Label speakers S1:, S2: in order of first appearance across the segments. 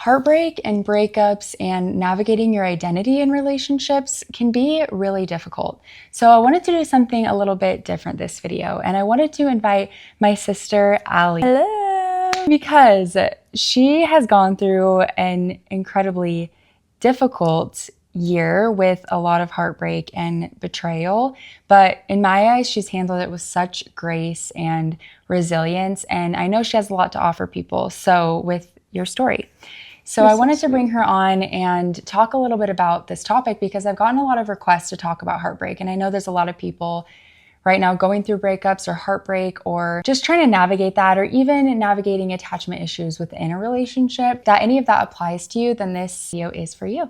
S1: Heartbreak and breakups and navigating your identity in relationships can be really difficult. So I wanted to do something a little bit different this video, and I wanted to invite my sister, Allie.
S2: Hello!
S1: Because she has gone through an incredibly difficult year with a lot of heartbreak and betrayal. But in my eyes, she's handled it with such grace and resilience. And I know she has a lot to offer people. So with your story. So I wanted to bring her on and talk a little bit about this topic because I've gotten a lot of requests to talk about heartbreak. And I know there's a lot of people right now going through breakups or heartbreak or just trying to navigate that, or even navigating attachment issues within a relationship. That any of that applies to you, then this video is for you.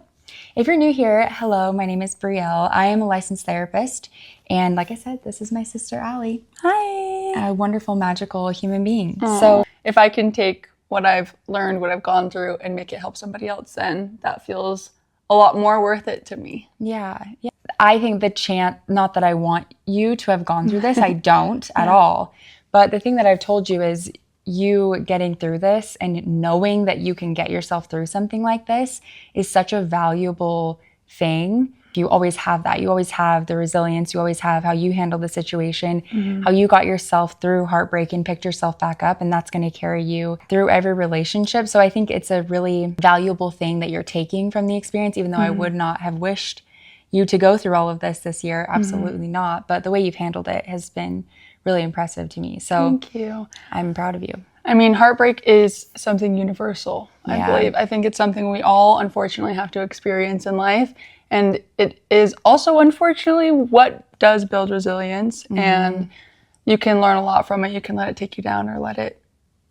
S1: If you're new here, hello, my name is Brielle. I am a licensed therapist. And like I said, this is my sister, Allie.
S2: Hi!
S1: A wonderful, magical human being.
S2: Aww.
S1: So
S2: if I can take what I've learned, what I've gone through, and make it help somebody else, then that feels a lot more worth it to me.
S1: Yeah. I think the chance, not that I want you to have gone through this, I don't at all. But the thing that I've told you is you getting through this and knowing that you can get yourself through something like this is such a valuable thing. You always have that. You always have the resilience. You always have how you handle the situation, how you got yourself through heartbreak and picked yourself back up, and that's going to carry you through every relationship. So I think it's a really valuable thing that you're taking from the experience, even though I would not have wished you to go through all of this year. Absolutely not. But the way you've handled it has been really impressive to me. So
S2: thank you.
S1: I'm proud of you.
S2: I mean, heartbreak is something universal, I believe. I think it's something we all unfortunately have to experience in life. And it is also, unfortunately, what does build resilience. And you can learn a lot from it. You can let it take you down or let it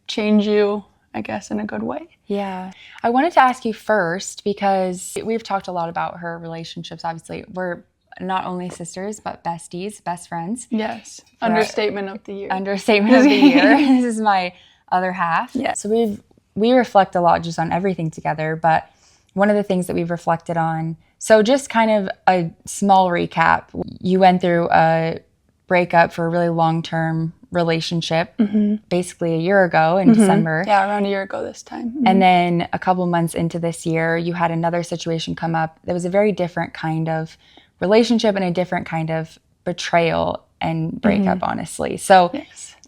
S2: change you, I guess, in a good way.
S1: Yeah. I wanted to ask you first, because we've talked a lot about her relationships. Obviously, we're not only sisters, but besties, best friends.
S2: Yes. Understatement of the year.
S1: Understatement of the year. This is my other half.
S2: Yeah.
S1: So we reflect a lot just on everything together. But one of the things that we've reflected on, so just kind of a small recap. You went through a breakup for a really long-term relationship, basically a year ago in December.
S2: Yeah, around a year ago this time.
S1: And then a couple months into this year, you had another situation come up that was a very different kind of relationship and a different kind of betrayal and breakup, honestly. So,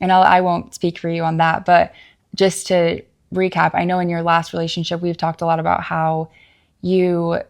S1: and I won't speak for you on that, but just to recap, I know in your last relationship, we've talked a lot about how you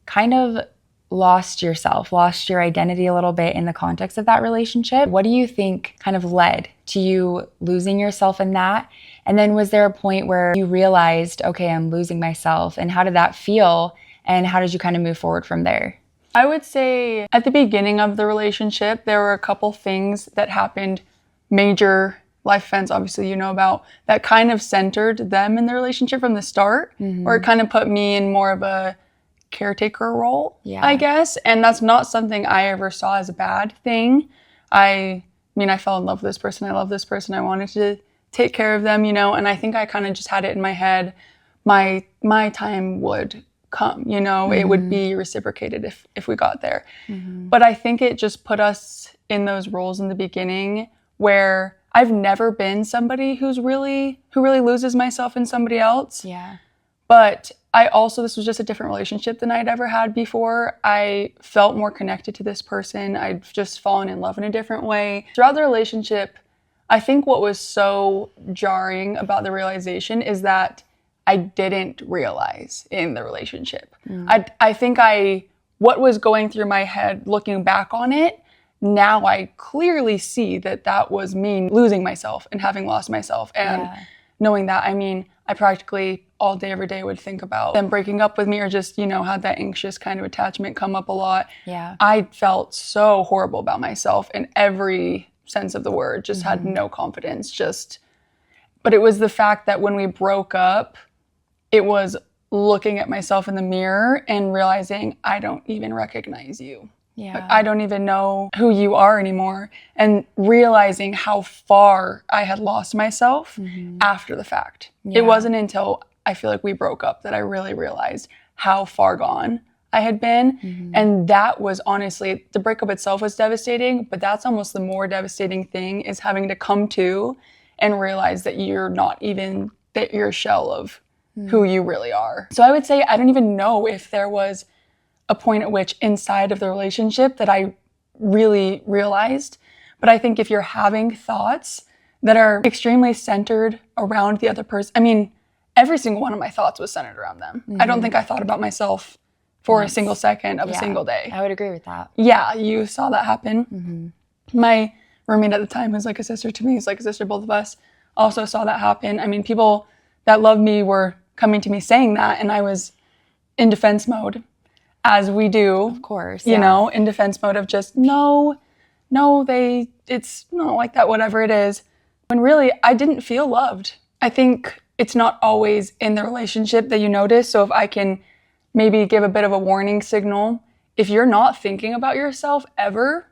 S1: kind of lost yourself, lost your identity a little bit in the context of that relationship. What do you think kind of led to you losing yourself in that? And then was there a point where you realized, okay, I'm losing myself? And how did that feel? And how did you kind of move forward from there?
S2: I would say at the beginning of the relationship, there were a couple things that happened, major life events, obviously, you know about, that kind of centered them in the relationship from the start, or it kind of put me in more of a caretaker role, I guess. And that's not something I ever saw as a bad thing. I mean, I fell in love with this person. I love this person. I wanted to take care of them, you know, and I think I kind of just had it in my head. My time would come, you know, it would be reciprocated if we got there. But I think it just put us in those roles in the beginning where I've never been somebody who really loses myself in somebody else.
S1: Yeah.
S2: But I also, this was just a different relationship than I'd ever had before. I felt more connected to this person. I'd just fallen in love in a different way. Throughout the relationship, I think what was so jarring about the realization is that I didn't realize in the relationship. I think what was going through my head looking back on it, now I clearly see that was me losing myself and having lost myself. And knowing that, I mean, I practically all day, every day would think about them breaking up with me, or just, you know, had that anxious kind of attachment come up a lot.
S1: Yeah.
S2: I felt so horrible about myself in every sense of the word, just had no confidence, but it was the fact that when we broke up, it was looking at myself in the mirror and realizing I don't even recognize you.
S1: Yeah.
S2: Like, I don't even know who you are anymore. And realizing how far I had lost myself after the fact.
S1: Yeah.
S2: It wasn't until I feel like we broke up that I really realized how far gone I had been. And that was honestly, the breakup itself was devastating, but that's almost the more devastating thing, is having to come to and realize that you're not even, that you're a shell of who you really are. So I would say I don't even know if there was a point at which inside of the relationship that I really realized. But I think if you're having thoughts that are extremely centered around the other person, I mean, every single one of my thoughts was centered around them. I don't think I thought about myself for a single second of a single day.
S1: I would agree with that.
S2: Yeah, you saw that happen. My roommate at the time, who's like a sister to me, is like a sister to both of us, also saw that happen. I mean, people that loved me were coming to me saying that, and I was in defense mode, as we do.
S1: Of course.
S2: You know, in defense mode of just, no, it's not like that, whatever it is. When really, I didn't feel loved. I think it's not always in the relationship that you notice. So if I can maybe give a bit of a warning signal, if you're not thinking about yourself ever,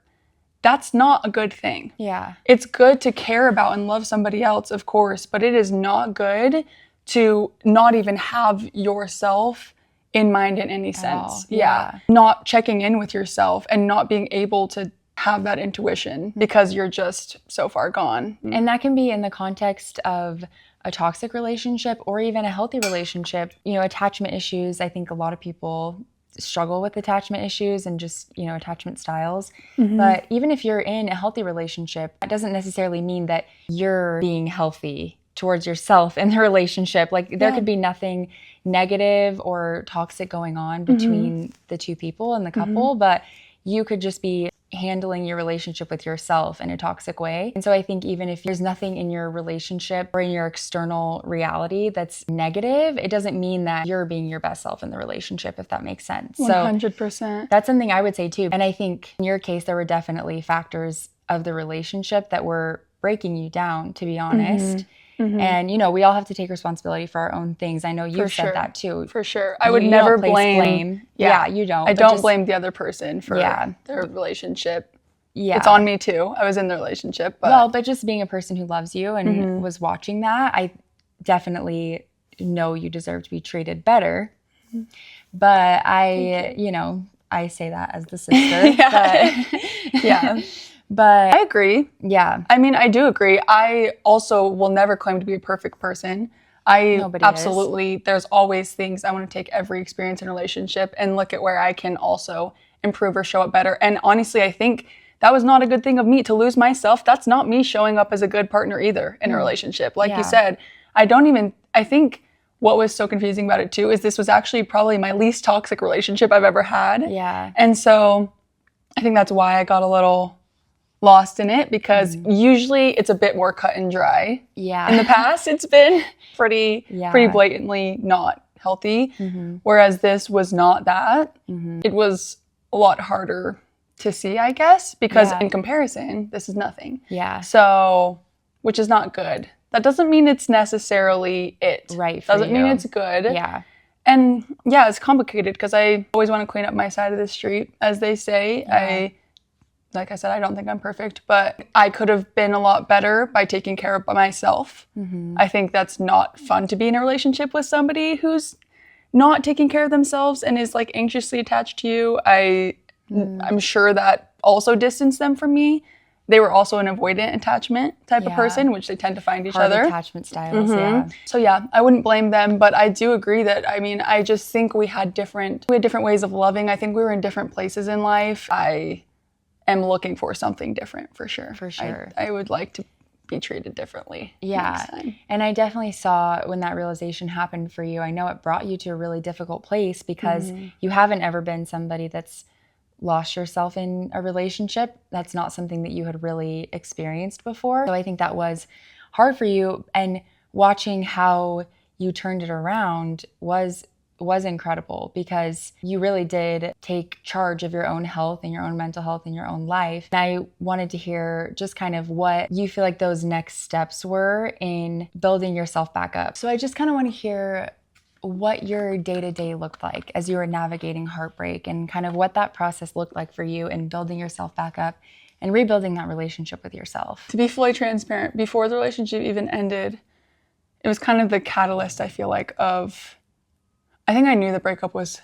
S2: that's not a good thing.
S1: Yeah.
S2: It's good to care about and love somebody else, of course, but it is not good to not even have yourself in mind in any sense. Yeah. Not checking in with yourself and not being able to have that intuition because you're just so far gone.
S1: And that can be in the context of a toxic relationship or even a healthy relationship. You know, attachment issues, I think a lot of people struggle with attachment issues and just, you know, attachment styles. But even if you're in a healthy relationship, that doesn't necessarily mean that you're being healthy towards yourself in the relationship. Like there could be nothing negative or toxic going on between the two people and the couple, but you could just be handling your relationship with yourself in a toxic way. And so I think even if there's nothing in your relationship or in your external reality that's negative, it doesn't mean that you're being your best self in the relationship, if that makes sense.
S2: 100%.
S1: So that's something I would say too. And I think in your case, there were definitely factors of the relationship that were breaking you down, to be honest. And, you know, we all have to take responsibility for our own things. I know you've said that too.
S2: For sure. I would never blame.
S1: Yeah, you don't.
S2: I don't blame the other person for their relationship. Yeah. It's on me too. I was in the relationship.
S1: But just being a person who loves you and was watching that, I definitely know you deserve to be treated better. But you know, I say that as the sister. But
S2: I agree.
S1: Yeah.
S2: I mean, I do agree. I also will never claim to be a perfect person.
S1: Nobody
S2: absolutely, there's always things. I want to take every experience in a relationship and look at where I can also improve or show up better. And honestly, I think that was not a good thing of me to lose myself. That's not me showing up as a good partner either in a relationship. Like you said, I think what was so confusing about it too is this was actually probably my least toxic relationship I've ever had.
S1: Yeah.
S2: And so I think that's why I got a little lost in it, because usually it's a bit more cut and dry.
S1: Yeah.
S2: In the past, it's been pretty blatantly not healthy. Whereas this was not that. It was a lot harder to see, I guess, because in comparison, this is nothing.
S1: Yeah.
S2: So, which is not good. That doesn't mean it's necessarily it.
S1: Right.
S2: Doesn't mean it's good.
S1: Yeah.
S2: And it's complicated because I always want to clean up my side of the street, as they say.
S1: Yeah.
S2: Like I said, I don't think I'm perfect, but I could have been a lot better by taking care of myself. I think that's not fun to be in a relationship with somebody who's not taking care of themselves and is like anxiously attached to you. I'm sure that also distanced them from me. They were also an avoidant attachment type of person, which they tend to find each other.
S1: Attachment styles,
S2: So I wouldn't blame them, but I do agree that, I mean, I just think we had different ways of loving. I think we were in different places in life. I am looking for something different for sure.
S1: For sure.
S2: I would like to be treated differently next time.
S1: And I definitely saw when that realization happened for you, I know it brought you to a really difficult place because you haven't ever been somebody that's lost yourself in a relationship. That's not something that you had really experienced before. So I think that was hard for you. And watching how you turned it around was incredible, because you really did take charge of your own health and your own mental health and your own life. And I wanted to hear just kind of what you feel like those next steps were in building yourself back up. So I just kind of want to hear what your day-to-day looked like as you were navigating heartbreak and kind of what that process looked like for you in building yourself back up and rebuilding that relationship with yourself.
S2: To be fully transparent, before the relationship even ended, it was kind of the catalyst, I feel like, I think I knew the breakup was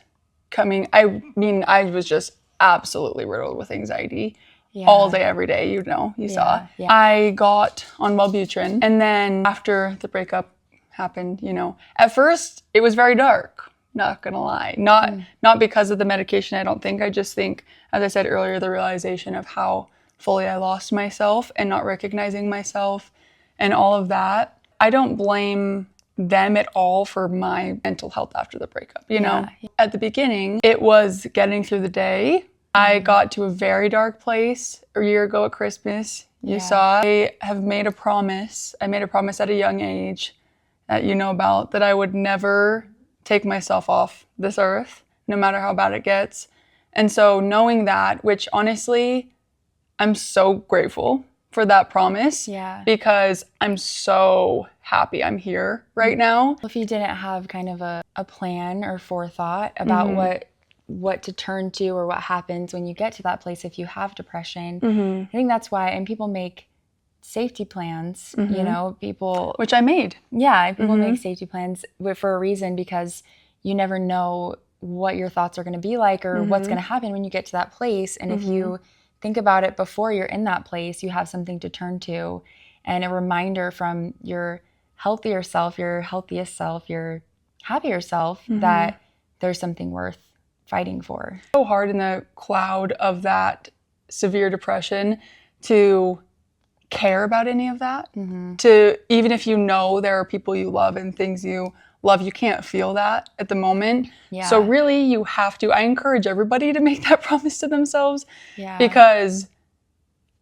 S2: coming. I mean, I was just absolutely riddled with anxiety all day, every day, you saw. I got on Wellbutrin, and then after the breakup happened, you know. At first, it was very dark, not gonna lie. Not because of the medication, I don't think. I just think, as I said earlier, the realization of how fully I lost myself and not recognizing myself and all of that. I don't blame them at all for my mental health after the breakup, you know. At the beginning, it was getting through the day. I got to a very dark place a year ago at Christmas. You saw, I have made a promise. I made a promise at a young age that you know about, that I would never take myself off this earth, no matter how bad it gets. And so knowing that, which honestly, I'm so grateful for that promise, because I'm so happy I'm here right now.
S1: If you didn't have kind of a plan or forethought about what to turn to or what happens when you get to that place if you have depression, I think that's why, and people make safety plans, you know, people...
S2: Which I made.
S1: Yeah, people make safety plans for a reason, because you never know what your thoughts are going to be like or what's going to happen when you get to that place. And if you think about it before you're in that place, you have something to turn to and a reminder from your healthier self, your healthiest self, your happier self, that there's something worth fighting for.
S2: So hard in the cloud of that severe depression to care about any of that. To, even if you know there are people you love and things you love, you can't feel that at the moment. So really you have to, I encourage everybody to make that promise to themselves, because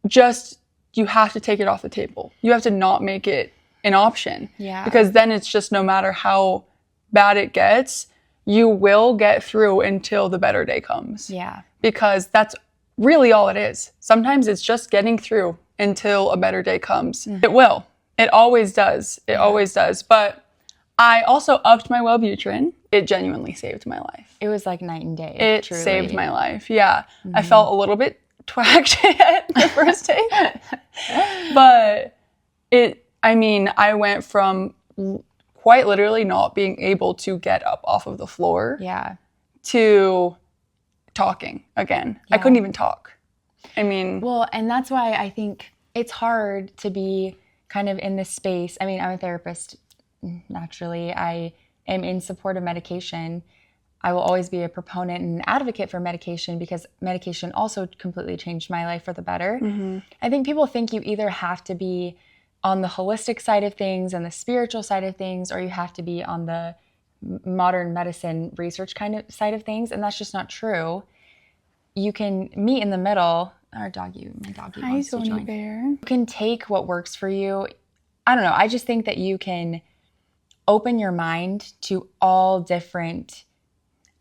S2: just, you have to take it off the table. You have to not make it an option, because then it's just, no matter how bad it gets, you will get through until the better day comes. Because that's really all it is. Sometimes it's just getting through until a better day comes. It will. It always does. It always does. But I also upped my Wellbutrin. It genuinely saved my life.
S1: It was like night and day.
S2: It
S1: truly
S2: saved my life. I felt a little bit twacked at the first day. But I went from quite literally not being able to get up off of the floor to talking again. I couldn't even talk.
S1: Well, and that's why I think it's hard to be kind of in this space. I'm a therapist, naturally. I am in support of medication. I will always be a proponent and advocate for medication, because medication also completely changed my life for the better. I think people think you either have to be on the holistic side of things and the spiritual side of things, or you have to be on the modern medicine research kind of side of things, and that's just not true. You can meet in the middle. My doggy wants to join.
S2: Bear.
S1: You can take what works for you. I don't know. I just think that you can open your mind to all different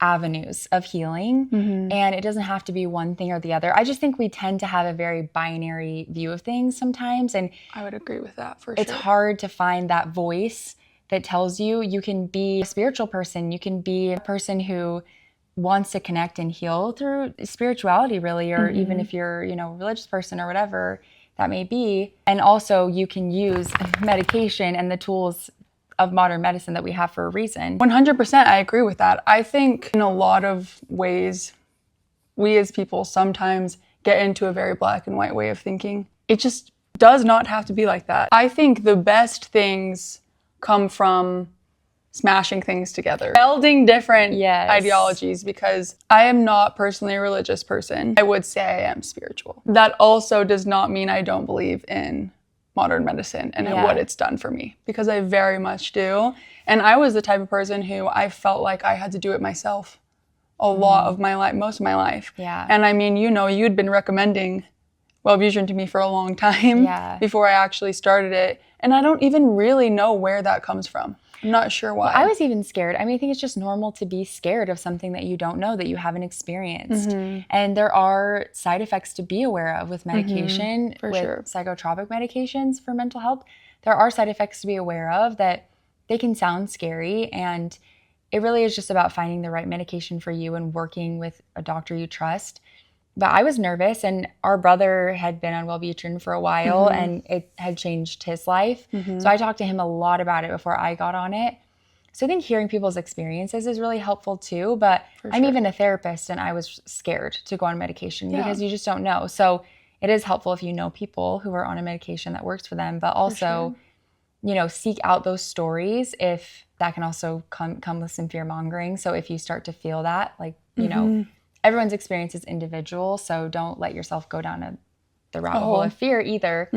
S1: avenues of healing, and it doesn't have to be one thing or the other. I just think we tend to have a very binary view of things sometimes, and
S2: I would agree with that for sure.
S1: It's hard to find that voice that tells you can be a spiritual person, you can be a person who wants to connect and heal through spirituality, really, or even if you're, a religious person or whatever that may be. And also you can use medication and the tools of modern medicine that we have for a reason.
S2: 100%, I agree with that. I think in a lot of ways, we as people sometimes get into a very black and white way of thinking. It just does not have to be like that. I think the best things come from smashing things together, melding different ideologies, because I am not personally a religious person. I would say I am spiritual. That also does not mean I don't believe in modern medicine and what it's done for me, because I very much do. And I was the type of person who I felt like I had to do it myself a lot of my life, most of my life. And you'd been recommending Wellbutrin to me for a long time before I actually started it. And I don't even really know where that comes from. I'm not sure why.
S1: Well, I was even scared. I think it's just normal to be scared of something that you don't know, that you haven't experienced. And there are side effects to be aware of with medication, psychotropic medications for mental health. There are side effects to be aware of that they can sound scary, and it really is just about finding the right medication for you and working with a doctor you trust. But I was nervous, and our brother had been on Wellbutrin for a while, and it had changed his life. So I talked to him a lot about it before I got on it. So I think hearing people's experiences is really helpful too, but I'm even a therapist, and I was scared to go on medication because you just don't know. So it is helpful if you know people who are on a medication that works for them, but also seek out those stories if that can also come with some fear mongering. So if you start to feel that, like, everyone's experience is individual. So don't let yourself go down the rabbit hole of fear either.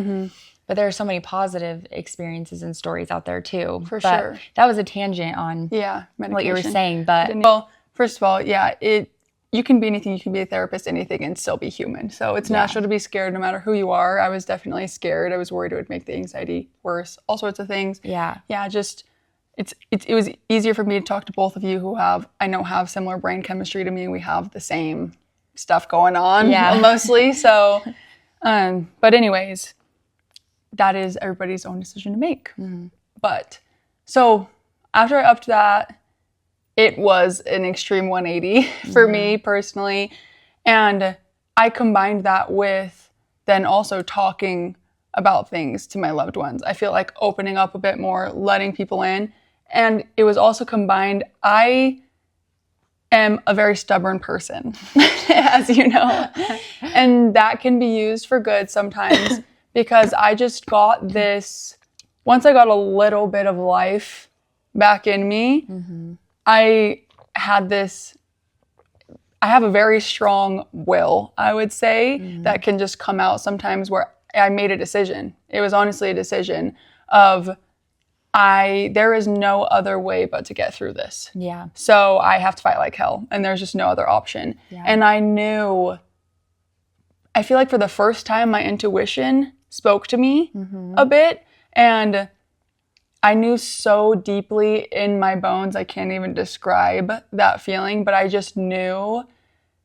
S1: But there are so many positive experiences and stories out there too.
S2: For sure.
S1: That was a tangent on what you were saying. But
S2: well, first of all, you can be anything. You can be a therapist, anything, and still be human. So it's natural to be scared no matter who you are. I was definitely scared. I was worried it would make the anxiety worse. All sorts of things. Yeah. Just it was easier for me to talk to both of you who I know have similar brain chemistry to me. We have the same stuff going on mostly. So, but anyways, that is everybody's own decision to make. But so after I upped that, it was an extreme 180 for me personally. And I combined that with then also talking about things to my loved ones. I feel like opening up a bit more, letting people in. And it was also combined, I am a very stubborn person, as you know. And that can be used for good sometimes because I just got this, once I got a little bit of life back in me, I have a very strong will, I would say, that can just come out sometimes where I made a decision. It was honestly a decision of there is no other way but to get through this. Yeah. So I have to fight like hell and there's just no other option. Yeah. And I feel like for the first time my intuition spoke to me a bit, and I knew so deeply in my bones, I can't even describe that feeling, but I just knew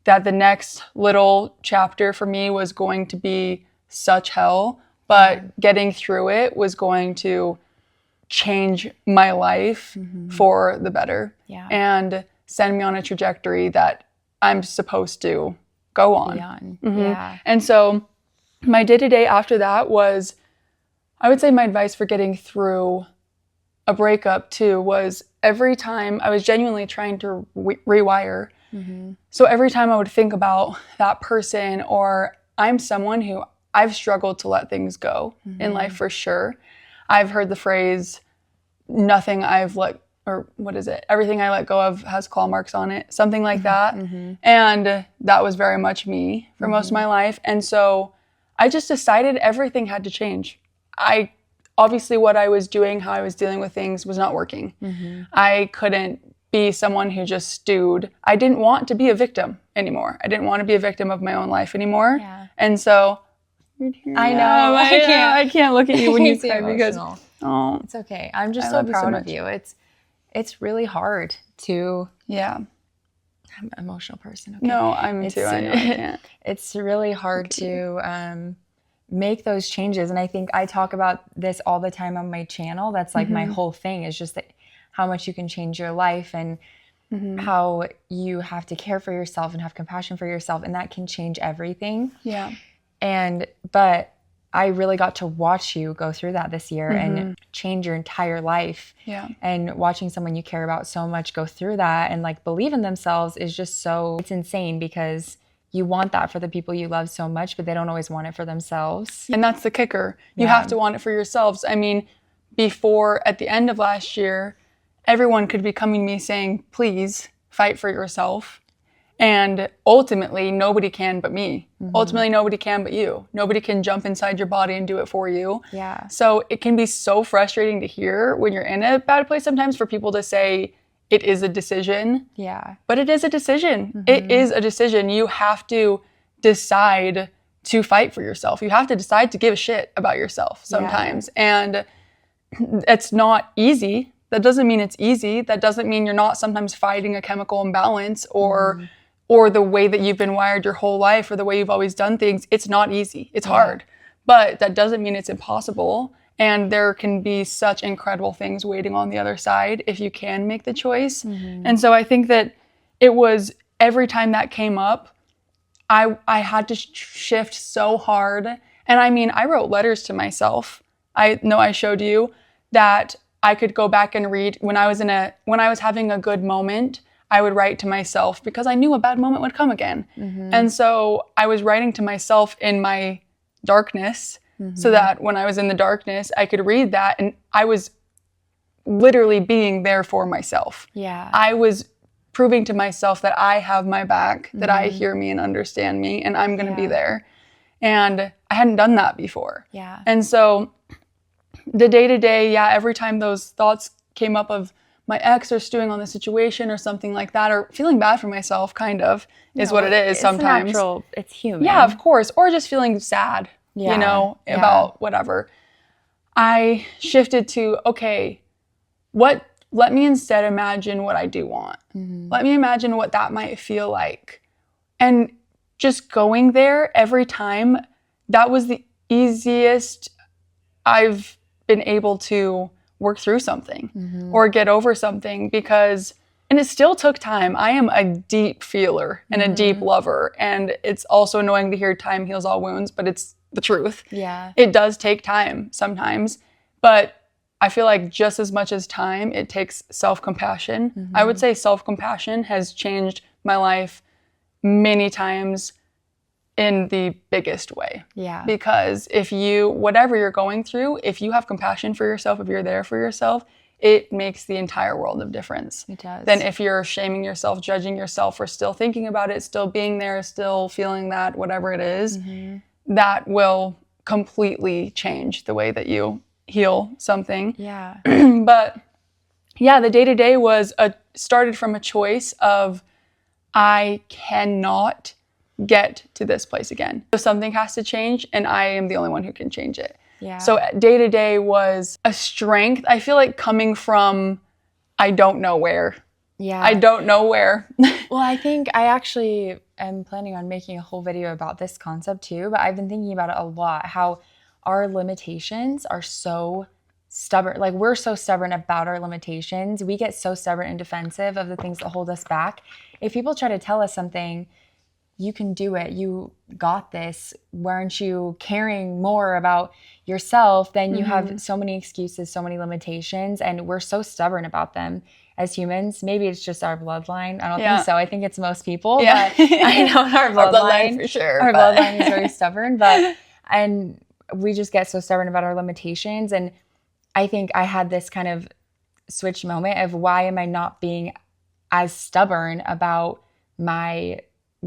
S2: that the next little chapter for me was going to be such hell, but getting through it was going to change my life for the better and send me on a trajectory that I'm supposed to go on. And so my day-to-day after that was, I would say my advice for getting through a breakup too was every time I was genuinely trying to rewire. So every time I would think about that person, or I'm someone who I've struggled to let things go in life for sure. I've heard the phrase, everything I let go of has claw marks on it, something like that. And that was very much me for most of my life. And so I just decided everything had to change. Obviously what I was doing, how I was dealing with things was not working. I couldn't be someone who just stewed. I didn't want to be a victim anymore. I didn't want to be a victim of my own life anymore. And so I know, I can't look at you when you cry because
S1: it's okay. I'm just so proud of you. It's really hard to I'm an emotional person. Okay?
S2: No, I'm too. I know I can't.
S1: It's really hard to make those changes. And I think I talk about this all the time on my channel. That's like my whole thing is just how much you can change your life and how you have to care for yourself and have compassion for yourself. And that can change everything. Yeah. But I really got to watch you go through that this year and change your entire life. Yeah. And watching someone you care about so much go through that and like believe in themselves is just it's insane because you want that for the people you love so much, but they don't always want it for themselves.
S2: And that's the kicker. You have to want it for yourselves. I mean, at the end of last year, everyone could be coming to me saying, please fight for yourself. And ultimately, nobody can but me. Ultimately, nobody can but you. Nobody can jump inside your body and do it for you. Yeah. So it can be so frustrating to hear when you're in a bad place sometimes for people to say, it is a decision. Yeah. But it is a decision. It is a decision. You have to decide to fight for yourself. You have to decide to give a shit about yourself sometimes. And it's not easy. That doesn't mean it's easy. That doesn't mean you're not sometimes fighting a chemical imbalance or the way that you've been wired your whole life or the way you've always done things. It's not easy. It's hard. But that doesn't mean it's impossible. And there can be such incredible things waiting on the other side if you can make the choice. And so I think that it was every time that came up, I had to shift so hard. And I mean, I wrote letters to myself. I know I showed you that I could go back and read when I was having a good moment. I would write to myself because I knew a bad moment would come again. And so I was writing to myself in my darkness so that when I was in the darkness, I could read that, and I was literally being there for myself.
S1: Yeah.
S2: I was proving to myself that I have my back, that I hear me and understand me, and I'm going to be there. And I hadn't done that before.
S1: Yeah.
S2: And so the day-to-day, every time those thoughts came up of my ex or stewing on the situation or something like that, or feeling bad for myself, kind of, is what it is sometimes.
S1: It's natural. It's human.
S2: Yeah, of course. Or just feeling sad, about whatever. I shifted to, okay, let me instead imagine what I do want. Let me imagine what that might feel like. And just going there every time, that was the easiest I've been able to work through something or get over something, because, and it still took time. I am a deep feeler and a deep lover. And it's also annoying to hear time heals all wounds, but it's the truth.
S1: Yeah.
S2: It does take time sometimes, but I feel like just as much as time, it takes self-compassion. I would say self-compassion has changed my life many times in the biggest way.
S1: Yeah.
S2: Because whatever you're going through, if you have compassion for yourself, if you're there for yourself, it makes the entire world of difference.
S1: It does.
S2: Then if you're shaming yourself, judging yourself for still thinking about it, still being there, still feeling that, whatever it is, that will completely change the way that you heal something.
S1: Yeah.
S2: But the day-to-day started from a choice of, I cannot get to this place again. So something has to change, and I am the only one who can change it.
S1: Yeah.
S2: So day-to-day was a strength, I feel like, coming from, I don't know where.
S1: Yeah.
S2: I don't know where.
S1: Well, I think I actually am planning on making a whole video about this concept too, but I've been thinking about it a lot, how our limitations are so stubborn. Like, we're so stubborn about our limitations. We get so stubborn and defensive of the things that hold us back. If people try to tell us something, you can do it, you got this, weren't you caring more about yourself? Then you have so many excuses, so many limitations, and we're so stubborn about them as humans. Maybe it's just our bloodline. I don't think so. I think it's most people, but I know our bloodline
S2: for sure.
S1: Our bloodline is very stubborn, and we just get so stubborn about our limitations. And I think I had this kind of switch moment of, why am I not being as stubborn about my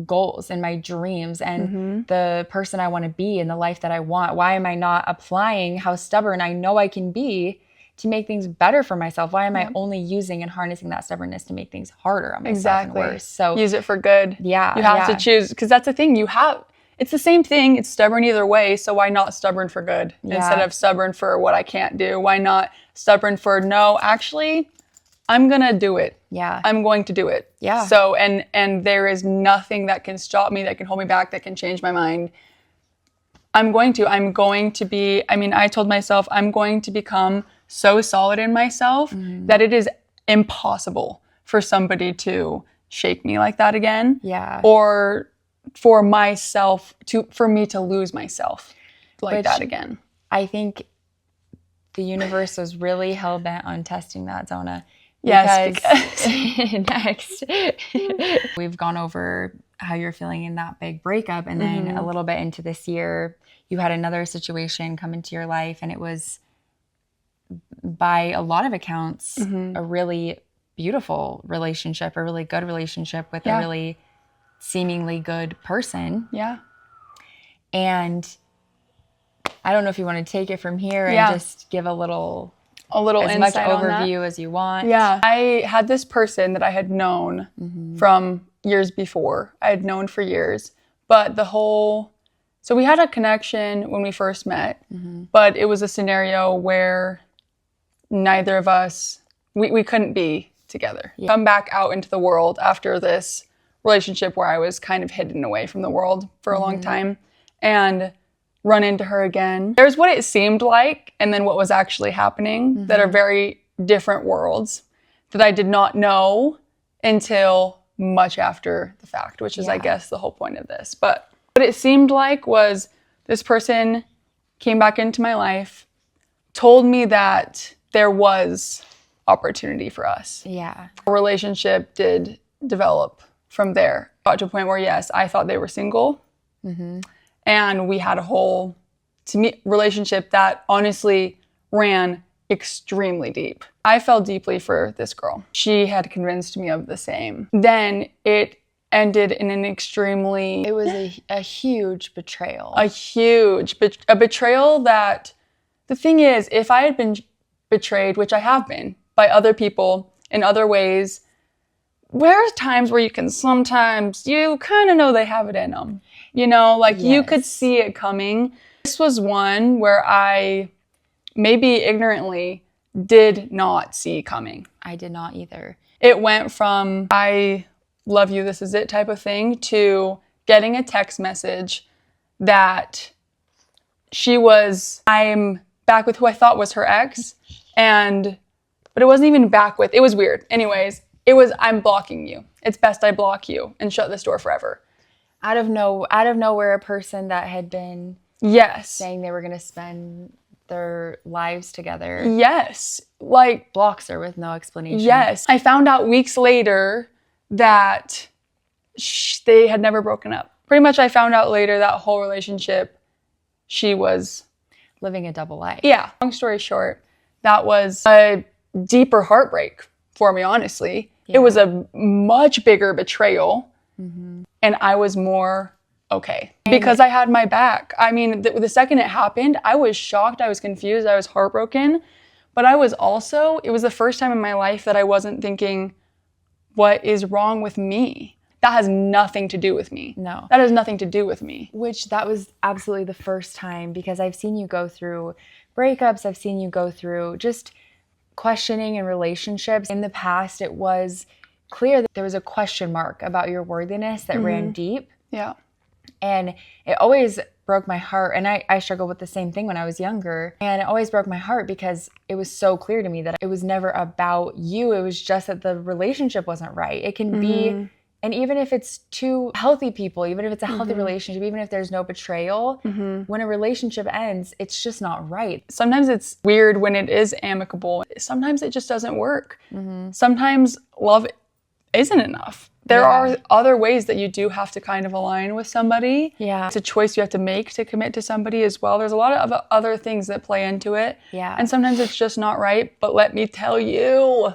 S1: goals and my dreams and the person I want to be and the life that I want? Why am I not applying how stubborn I know I can be to make things better for myself? Why am I only using and harnessing that stubbornness to make things harder on myself and worse? So
S2: use it for good.
S1: Yeah.
S2: You have to choose, because that's the thing. It's the same thing. It's stubborn either way. So why not stubborn for good instead of stubborn for what I can't do? Why not stubborn for, no, actually, I'm going to do it.
S1: Yeah.
S2: I'm going to do it.
S1: Yeah.
S2: So, and there is nothing that can stop me, that can hold me back, that can change my mind. I'm going to be, I told myself, I'm going to become so solid in myself that it is impossible for somebody to shake me like that again.
S1: Yeah.
S2: Or for me to lose myself like that again.
S1: I think the universe was really hell-bent on testing that, Zona.
S2: Yes,
S1: because next, we've gone over how you're feeling in that big breakup, and then a little bit into this year, you had another situation come into your life, and it was, by a lot of accounts, a really beautiful relationship, a really good relationship with a really seemingly good person.
S2: Yeah.
S1: And I don't know if you want to take it from here and just give a little as much overview as you want.
S2: Yeah. I had this person that I had known from years before. I had known for years. But so we had a connection when we first met, but it was a scenario where neither of us, we couldn't be together. Yeah. Come back out into the world after this relationship where I was kind of hidden away from the world for a long time, and run into her again. There's what it seemed like, and then what was actually happening, that are very different worlds that I did not know until much after the fact, which is, I guess, the whole point of this. But what it seemed like was, this person came back into my life, told me that there was opportunity for us.
S1: Yeah.
S2: Our relationship did develop from there. Got to a point where, yes, I thought they were single. And we had a whole to me, relationship that honestly ran extremely deep. I fell deeply for this girl. She had convinced me of the same. Then it ended in an extremely...
S1: It was a huge betrayal.
S2: A betrayal that, the thing is, if I had been betrayed, which I have been, by other people in other ways, there's times where you kind of know they have it in them. You know, like you could see it coming. This was one where I maybe ignorantly did not see coming.
S1: I did not either.
S2: It went from I love you, this is it type of thing to getting a text message that I'm back with who I thought was her ex, but it wasn't even back with, it was weird. Anyways, it was, I'm blocking you. It's best I block you and shut this door forever.
S1: Out of nowhere, a person that had been saying they were going to spend their lives together.
S2: Yes. Like,
S1: blocks her with no explanation.
S2: Yes. I found out weeks later that they had never broken up. Pretty much I found out later that whole relationship, she was
S1: living a double life.
S2: Yeah. Long story short, that was a deeper heartbreak for me, honestly. Yeah. It was a much bigger betrayal. Mm-hmm. And I was more okay because I had my back. I mean, the second it happened, I was shocked. I was confused. I was heartbroken. But I was also, it was the first time in my life that I wasn't thinking, what is wrong with me? That has nothing to do with me.
S1: No.
S2: That has nothing to do with me.
S1: Which that was absolutely the first time, because I've seen you go through breakups. I've seen you go through just questioning in relationships. In the past, it was clear that there was a question mark about your worthiness that ran deep.
S2: Yeah.
S1: And it always broke my heart. And I struggled with the same thing when I was younger. And it always broke my heart because it was so clear to me that it was never about you. It was just that the relationship wasn't right. It can be, and even if it's two healthy people, even if it's a healthy relationship, even if there's no betrayal, when a relationship ends, it's just not right.
S2: Sometimes it's weird when it is amicable. Sometimes it just doesn't work. Sometimes love isn't enough. There are other ways that you do have to kind of align with somebody.
S1: Yeah.
S2: It's a choice you have to make to commit to somebody as well. There's a lot of other things that play into it.
S1: Yeah.
S2: And sometimes it's just not right. But let me tell you,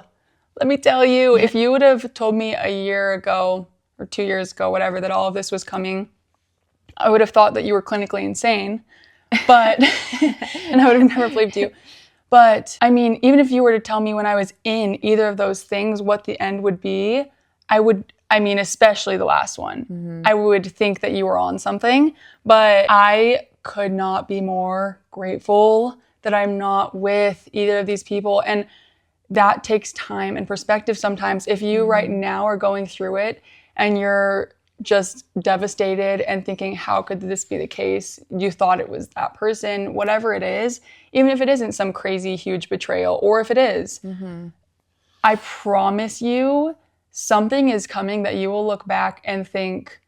S2: if you would have told me a year ago or 2 years ago, whatever, that all of this was coming, I would have thought that you were clinically insane. But, and I would have never believed you. But I mean, even if you were to tell me when I was in either of those things what the end would be, especially the last one, I would think that you were on something. But I could not be more grateful that I'm not with either of these people. And that takes time and perspective sometimes. If you right now are going through it and you're just devastated and thinking, how could this be the case? You thought it was that person, whatever it is, even if it isn't some crazy, huge betrayal, or if it is, I promise you, something is coming that you will look back and think,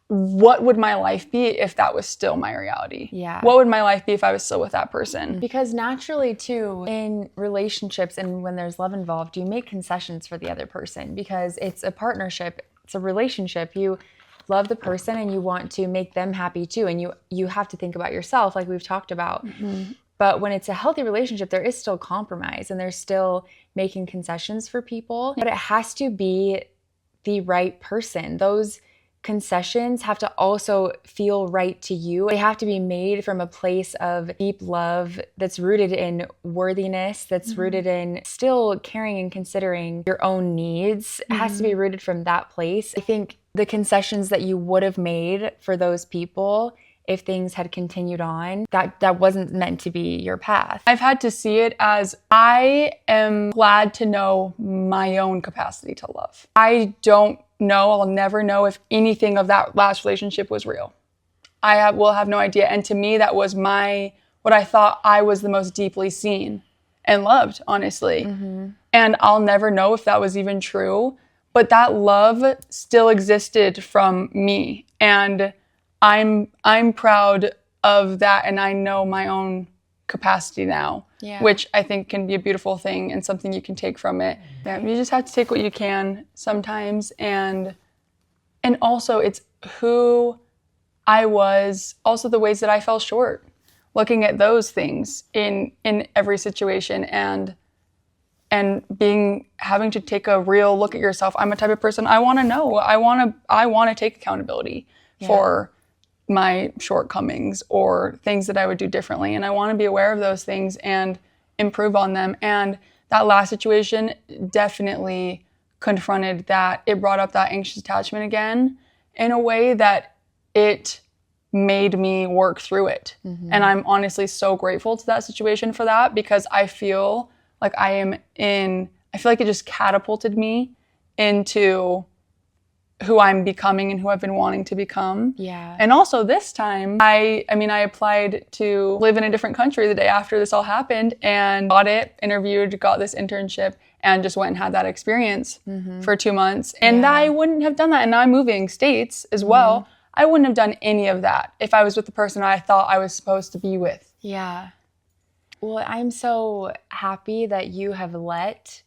S2: what would my life be if that was still my reality?
S1: Yeah.
S2: What would my life be if I was still with that person?
S1: Because naturally, too, in relationships and when there's love involved, you make concessions for the other person because it's a partnership. It's a relationship. You love the person and you want to make them happy too. And you have to think about yourself, like we've talked about. But when it's a healthy relationship, there is still compromise and there's still making concessions for people. But it has to be the right person. Those concessions have to also feel right to you. They have to be made from a place of deep love that's rooted in worthiness, that's rooted in still caring and considering your own needs. It has to be rooted from that place. I think the concessions that you would have made for those people, if things had continued on, that wasn't meant to be your path.
S2: I've had to see it as I am glad to know my own capacity to love. I don't know, I'll never know if anything of that last relationship was real. I will have no idea. And to me, that was what I thought I was the most deeply seen and loved, honestly. And I'll never know if that was even true. But that love still existed from me. And I'm proud of that, and I know my own capacity now, which I think can be a beautiful thing and something you can take from it. Yeah, you just have to take what you can sometimes, and also it's who I was also the ways that I fell short, looking at those things in every situation and having to take a real look at yourself. I'm a type of person, I want to know. I want to take accountability for my shortcomings or things that I would do differently. And I want to be aware of those things and improve on them. And that last situation definitely confronted that. It brought up that anxious attachment again in a way that it made me work through it. And I'm honestly so grateful to that situation for that, because I feel like I feel like it just catapulted me into who I'm becoming and who I've been wanting to become.
S1: Yeah.
S2: And also this time, I applied to live in a different country the day after this all happened and got it, interviewed, got this internship, and just went and had that experience for 2 months. And I wouldn't have done that. And now I'm moving states as well. I wouldn't have done any of that if I was with the person I thought I was supposed to be with.
S1: Yeah. Well, I'm so happy that you have let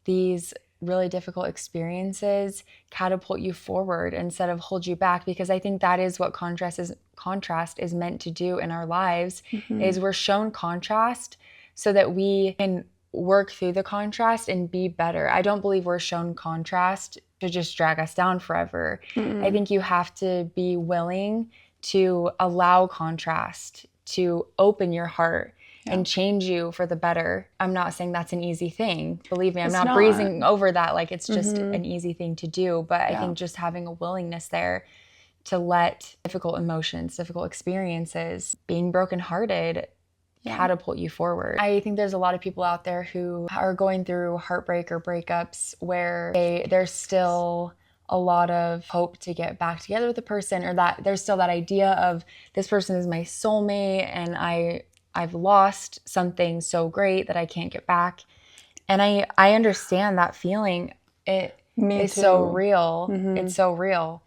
S1: these really difficult experiences catapult you forward instead of hold you back, because I think that is what contrast is meant to do in our lives. Is we're shown contrast so that we can work through the contrast and be better. I don't believe we're shown contrast to just drag us down forever. I think you have to be willing to allow contrast to open your heart and change you for the better. I'm not saying that's an easy thing. Believe me, I'm not breezing over that like it's just an easy thing to do. But I think just having a willingness there to let difficult emotions, difficult experiences, being brokenhearted catapult you forward. I think there's a lot of people out there who are going through heartbreak or breakups where there's still a lot of hope to get back together with a person, or that there's still that idea of this person is my soulmate and I've lost something so great that I can't get back. And I understand that feeling. It is so real. It's so real.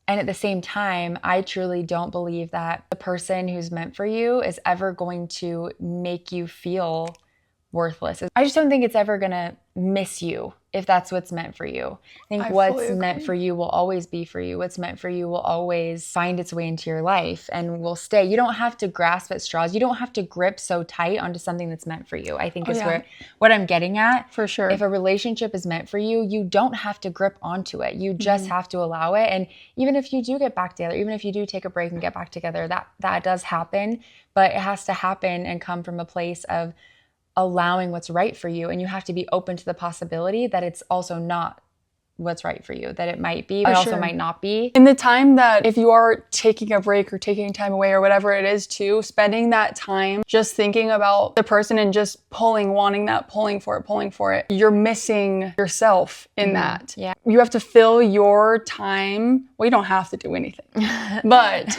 S1: And at the same time, I truly don't believe that the person who's meant for you is ever going to make you feel worthless. I just don't think it's ever going to miss you if that's what's meant for you. I think what's meant for you will always be for you. What's meant for you will always find its way into your life and will stay. You don't have to grasp at straws. You don't have to grip so tight onto something that's meant for you, I think is what I'm getting at.
S2: For sure.
S1: If a relationship is meant for you, you don't have to grip onto it. You just have to allow it. And even if you do get back together, even if you do take a break and get back together, that does happen. But it has to happen and come from a place of allowing what's right for you. And you have to be open to the possibility that it's also not what's right for you, that it might be, but also might not be.
S2: In the time that if you are taking a break or taking time away or whatever it is too, spending that time just thinking about the person and just wanting that, pulling for it, you're missing yourself in that.
S1: Yeah.
S2: You have to fill your time. Well, you don't have to do anything. But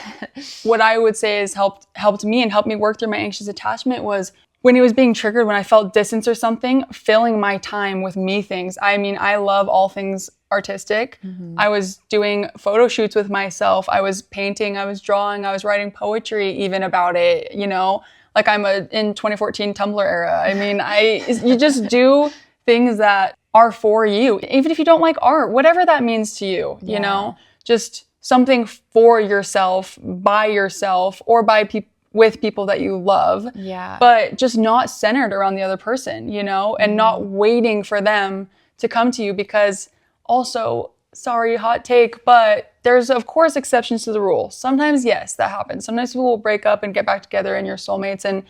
S2: what I would say is helped me and helped me work through my anxious attachment was when it was being triggered, when I felt distance or something, filling my time with me things. I mean, I love all things artistic. I was doing photo shoots with myself. I was painting, I was drawing, I was writing poetry even about it, you know? Like I'm in 2014 Tumblr era. I mean, you just do things that are for you. Even if you don't like art, whatever that means to you, you know? Just something for yourself, by yourself, or by with people that you love, but just not centered around the other person, you know, and not waiting for them to come to you, because also, sorry, hot take, but there's of course exceptions to the rule. Sometimes, yes, that happens. Sometimes people will break up and get back together and you're soulmates. And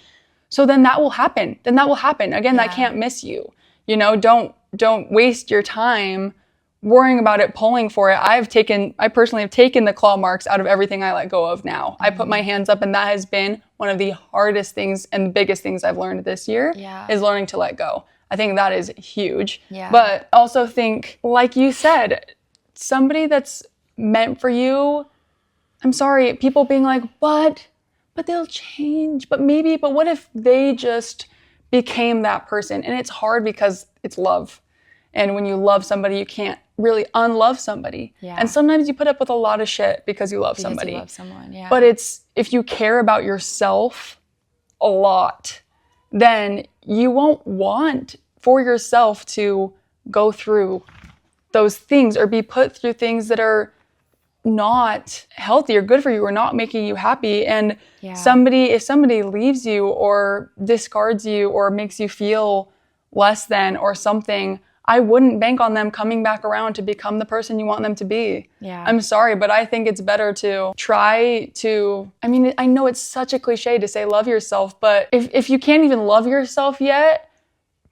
S2: so then that will happen. Again, that can't miss you. You know, don't waste your time worrying about it, pulling for it. I personally have taken the claw marks out of everything I let go of now. I put my hands up, and that has been one of the hardest things and the biggest things I've learned this year is learning to let go. I think that is huge. But also think, like you said, somebody that's meant for you, I'm sorry, people being like, but they'll change, but what if they just became that person? And it's hard because it's love. And when you love somebody, you can't really unlove somebody. And sometimes you put up with a lot of shit because you love somebody.
S1: You love someone,
S2: But if you care about yourself a lot, then you won't want for yourself to go through those things or be put through things that are not healthy or good for you or not making you happy. And
S1: Yeah.
S2: if somebody leaves you or discards you or makes you feel less than or something, I wouldn't bank on them coming back around to become the person you want them to be.
S1: Yeah.
S2: I'm sorry, but I think it's better to try to, I mean, I know it's such a cliche to say love yourself, but if you can't even love yourself yet,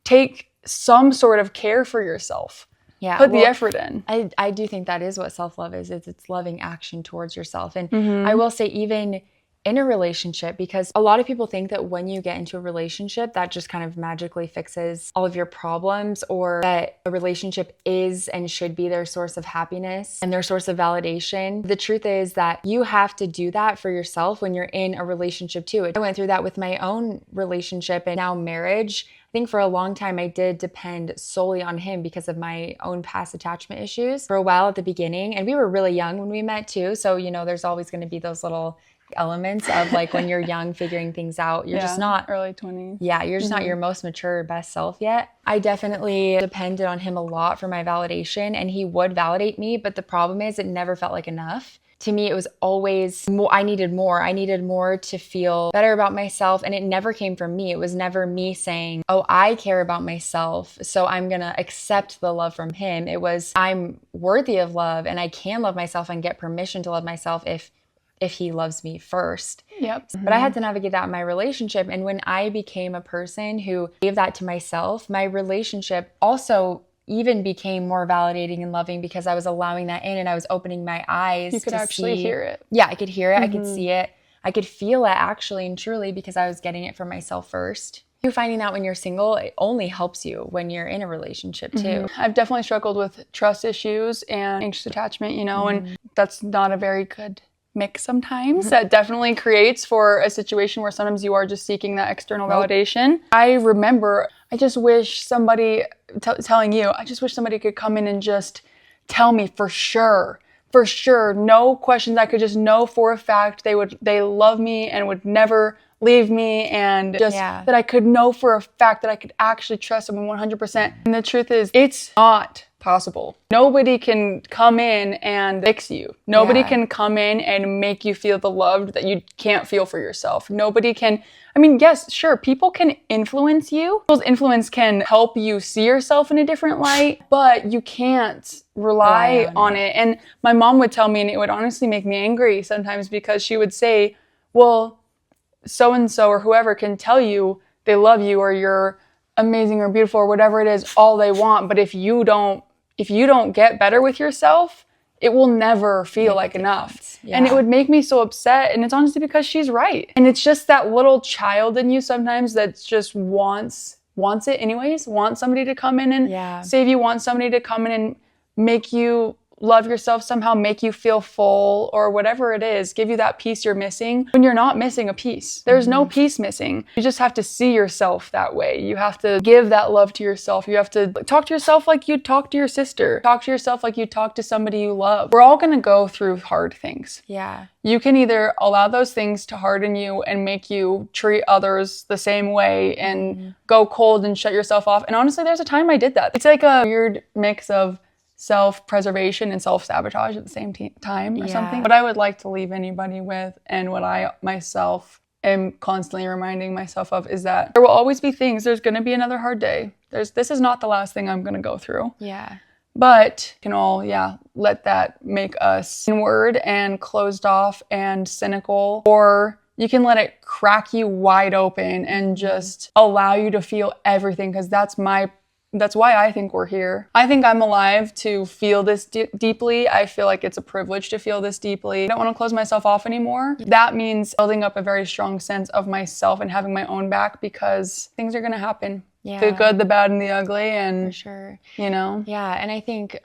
S2: take some sort of care for yourself.
S1: Yeah.
S2: Put the effort in.
S1: I do think that is what self-love is. It's loving action towards yourself. And
S2: Mm-hmm.
S1: I will say, even in a relationship, because a lot of people think that when you get into a relationship, that just kind of magically fixes all of your problems, or that a relationship is and should be their source of happiness and their source of validation. The truth is that you have to do that for yourself when you're in a relationship too. I went through that with my own relationship and now marriage. I think for a long time I did depend solely on him because of my own past attachment issues for a while at the beginning. And we were really young when we met too. So, there's always going to be those little elements of like when you're young figuring things out. You're just not
S2: early 20s.
S1: Yeah, you're just not your most mature, best self yet. I definitely depended on him a lot for my validation, and he would validate me. But the problem is it never felt like enough. To me, it was always more. I needed more. I needed more to feel better about myself. And it never came from me. It was never me saying, oh, I care about myself, so I'm going to accept the love from him. It was, I'm worthy of love and I can love myself and get permission to love myself if he loves me first.
S2: Yep.
S1: But I had to navigate that in my relationship. And when I became a person who gave that to myself, my relationship also even became more validating and loving because I was allowing that in and I was opening my eyes.
S2: You could actually hear it.
S1: Yeah, I could hear it. I could see it. I could feel it actually and truly because I was getting it from myself first. You finding that when you're single, it only helps you when you're in a relationship too.
S2: I've definitely struggled with trust issues and anxious attachment, and that's not a very good mix sometimes. That definitely creates for a situation where sometimes you are just seeking that external validation. I remember, I just wish somebody, telling you, I just wish somebody could come in and just tell me for sure, no questions. I could just know for a fact they love me and would never leave me, and just that I could know for a fact that I could actually trust someone 100%. And the truth is, it's not possible. Nobody can come in and fix you. Nobody can come in and make you feel the love that you can't feel for yourself. Nobody can, yes, sure, people can influence you. People's influence can help you see yourself in a different light, but you can't rely on it. And my mom would tell me, and it would honestly make me angry sometimes, because she would say, well, so-and-so or whoever can tell you they love you or you're amazing or beautiful or whatever it is all they want, but if you don't get better with yourself, it will never feel like enough. And it would make me so upset, and it's honestly because she's right. And it's just that little child in you sometimes that just wants it anyways, wants somebody to come in and save you, wants somebody to come in and make you love yourself somehow, make you feel full, or whatever it is, give you that piece you're missing when you're not missing a piece. There's no piece missing. You just have to see yourself that way. You have to give that love to yourself. You have to talk to yourself like you'd talk to your sister. Talk to yourself like you'd talk to somebody you love. We're all gonna go through hard things.
S1: Yeah.
S2: You can either allow those things to harden you and make you treat others the same way and go cold and shut yourself off. And honestly, there's a time I did that. It's like a weird mix of self-preservation and self-sabotage at the same time or something. What I would like to leave anybody with, and what I myself am constantly reminding myself of, is that there will always be things. There's going to be another hard day. This is not the last thing I'm going to go through.
S1: Yeah.
S2: But can all, let that make us inward and closed off and cynical, or you can let it crack you wide open and just allow you to feel everything, because that's why I think we're here. I think I'm alive to feel this deeply. I feel like it's a privilege to feel this deeply. I don't want to close myself off anymore. That means building up a very strong sense of myself and having my own back, because things are going to happen.
S1: Yeah.
S2: The good, the bad, and the ugly. And,
S1: for sure.
S2: Yeah,
S1: and I think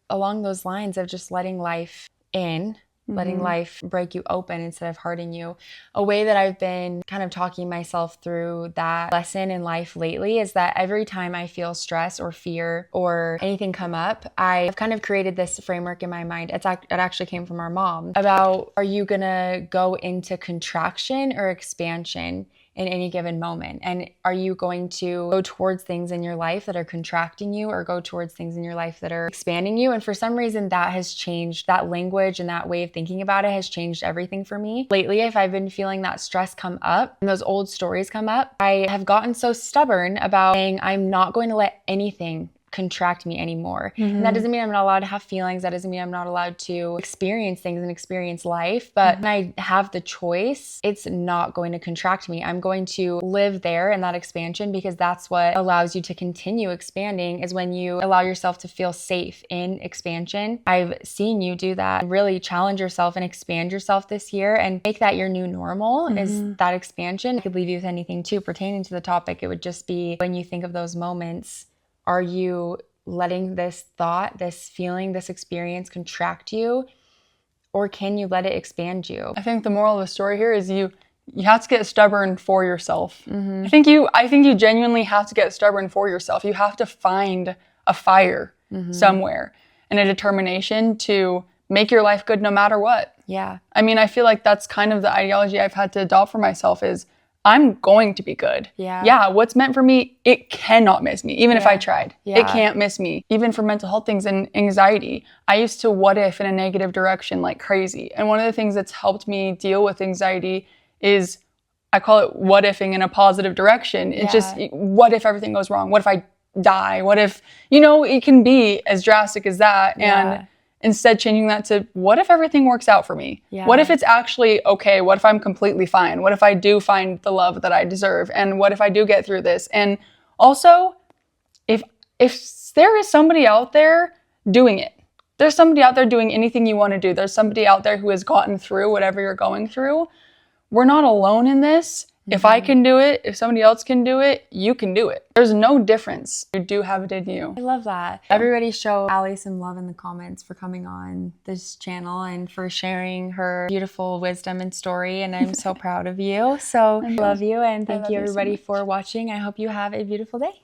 S1: along those lines of just letting life in, letting life break you open instead of hardening you. A way that I've been kind of talking myself through that lesson in life lately is that every time I feel stress or fear or anything come up, I've kind of created this framework in my mind. It actually came from our mom about, are you gonna go into contraction or expansion in any given moment? And are you going to go towards things in your life that are contracting you, or go towards things in your life that are expanding you? And for some reason that has changed. That language and that way of thinking about it has changed everything for me. Lately, if I've been feeling that stress come up and those old stories come up, I have gotten so stubborn about saying I'm not going to let anything contract me anymore. And that doesn't mean I'm not allowed to have feelings. That doesn't mean I'm not allowed to experience things and experience life. But when I have the choice, it's not going to contract me. I'm going to live there in that expansion, because that's what allows you to continue expanding, is when you allow yourself to feel safe in expansion. I've seen you do that, really challenge yourself and expand yourself this year and make that your new normal, is that expansion. I could leave you with anything too pertaining to the topic. It would just be, when you think of those moments, are you letting this thought, this feeling, this experience contract you, or can you let it expand you?
S2: I think the moral of the story here is you have to get stubborn for yourself. I think you genuinely have to get stubborn for yourself. You have to find a fire somewhere and a determination to make your life good no matter what.
S1: Yeah.
S2: I mean, I feel like that's kind of the ideology I've had to adopt for myself, is I'm going to be good. Yeah, what's meant for me, it cannot miss me. Even if I tried, it can't miss me. Even for mental health things and anxiety, I used to what if in a negative direction like crazy. And one of the things that's helped me deal with anxiety is, I call it what ifing in a positive direction. It's just, what if everything goes wrong? What if I die? What if, it can be as drastic as that. And instead changing that to, what if everything works out for me? What if it's actually okay? What if I'm completely fine? What if I do find the love that I deserve? And what if I do get through this? And also, if there is somebody out there doing it, there's somebody out there doing anything you want to do, there's somebody out there who has gotten through whatever you're going through, we're not alone in this. If I can do it, if somebody else can do it, you can do it. There's no difference. You do have it in you.
S1: I love that. Everybody show Allie some love in the comments for coming on this channel and for sharing her beautiful wisdom and story. And I'm so proud of you. So I love you, and thank you everybody for watching. I hope you have a beautiful day.